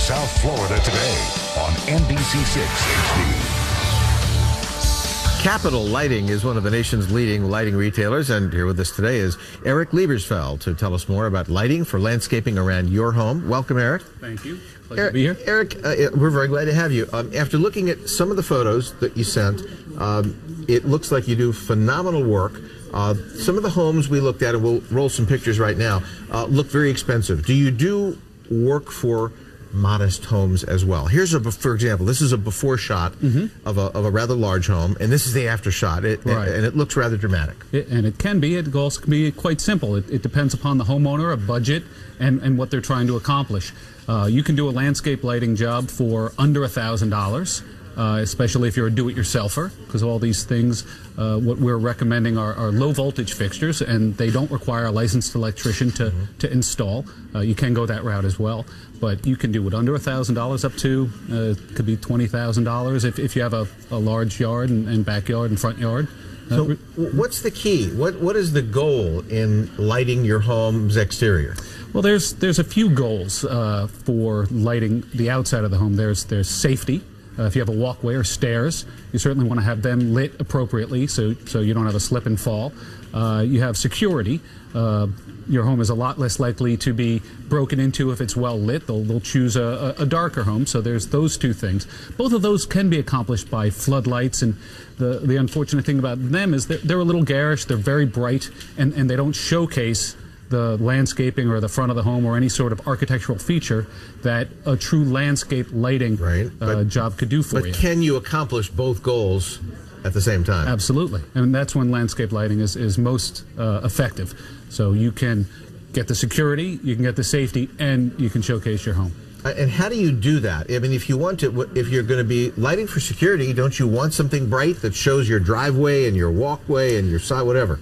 South Florida today on NBC 6 HD. Capital Lighting is one of the nation's leading lighting retailers, and here with us today is Eric Lebersfeld to tell us more about lighting for landscaping around your home. Welcome, Eric. Thank you. Pleasure to be here. Eric, we're very glad to have you. After looking at some of the photos that you sent, it looks like you do phenomenal work. Some of the homes we looked at, and we'll roll some pictures right now, look very expensive. Do you do work for modest homes as well? Here's for example, this is a before shot of a rather large home, and this is the after shot, and it looks rather dramatic. And it can be. It also can be quite simple. It depends upon the homeowner, a budget, and what they're trying to accomplish. You can do a landscape lighting job for under $1,000. Especially if you're a do-it-yourselfer, because all these things, what we're recommending are low-voltage fixtures, and they don't require a licensed electrician to install. You can go that route as well, but you can do it under $1,000 up to, could be $20,000 if you have a large yard and backyard and front yard. So what's the key? What is the goal in lighting your home's exterior? Well, there's a few goals for lighting the outside of the home. There's safety. If you have a walkway or stairs, you certainly want to have them lit appropriately so you don't have a slip and fall. You have security. Your home is a lot less likely to be broken into if it's well lit. They'll choose a darker home, so there's those two things. Both of those can be accomplished by floodlights, and the unfortunate thing about them is they're a little garish, they're very bright, and they don't showcase the landscaping or the front of the home or any sort of architectural feature that a true landscape lighting job could do for you. But can you accomplish both goals at the same time? Absolutely. And that's when landscape lighting is most effective. So you can get the security, you can get the safety, and you can showcase your home. And how do you do that? I mean, if you want to, if you're going to be lighting for security, don't you want something bright that shows your driveway and your walkway and your side, whatever?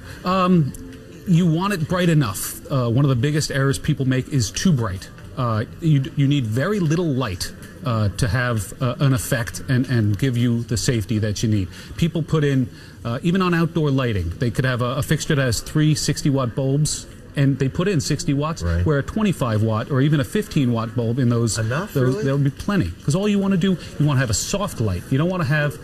You want it bright enough. One of the biggest errors people make is too bright. You need very little light to have an effect and give you the safety that you need. People put in, even on outdoor lighting, they could have a fixture that has 3 60-watt bulbs, and they put in 60 watts, where a 25-watt or even a 15-watt bulb in those, really? There'll be plenty. Because all you want to do, you want to have a soft light. You don't want to have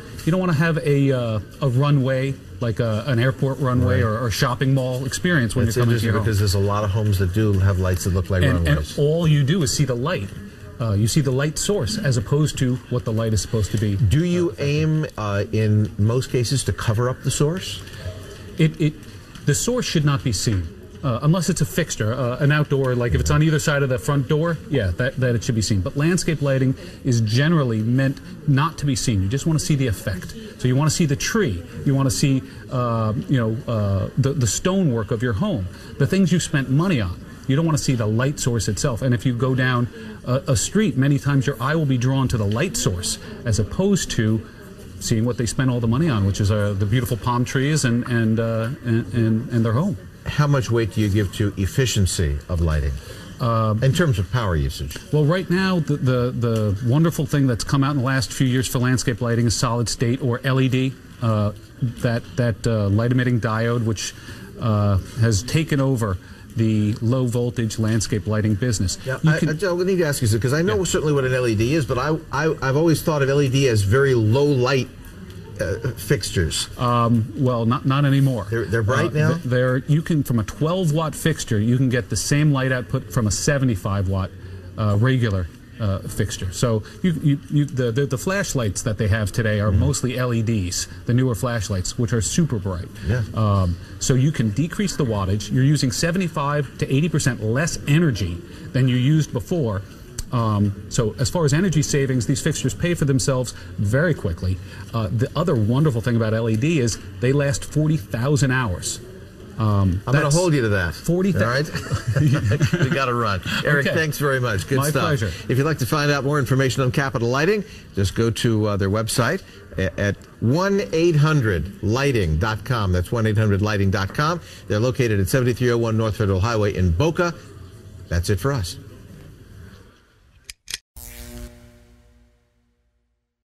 a runway, like an airport runway or shopping mall experience when you're coming to your home. Because there's a lot of homes that do have lights that look like runways. And all you do is see the light. You see the light source as opposed to what the light is supposed to be. Do you aim, in most cases, to cover up the source? The source should not be seen. Unless it's a fixture, an outdoor, like if it's on either side of the front door, yeah, that it should be seen. But landscape lighting is generally meant not to be seen. You just want to see the effect. So you want to see the tree. You want to see, the stonework of your home, the things you spent money on. You don't want to see the light source itself. And if you go down a street, many times your eye will be drawn to the light source as opposed to seeing what they spent all the money on, which is the beautiful palm trees and their home. How much weight do you give to efficiency of lighting in terms of power usage? Well, right now, the wonderful thing that's come out in the last few years for landscape lighting is solid state or LED, that light-emitting diode, which has taken over the low-voltage landscape lighting business. Yeah, I need to ask you this, because I know certainly what an LED is, but I've always thought of LED as very low-light fixtures. Well, not anymore. They're bright now? You can, from a 12-watt fixture, you can get the same light output from a 75-watt regular fixture. So the flashlights that they have today are mostly LEDs, the newer flashlights, which are super bright. Yeah. So you can decrease the wattage. You're using 75 to 80% less energy than you used before. So as far as energy savings, these fixtures pay for themselves very quickly. The other wonderful thing about LED is they last 40,000 hours. I'm going to hold you to that. 40,000. All right? We got to run. Eric, thanks very much. Good stuff. My pleasure. If you'd like to find out more information on Capital Lighting, just go to their website at 1-800-lighting.com. That's 1-800-lighting.com. They're located at 7301 North Federal Highway in Boca. That's it for us.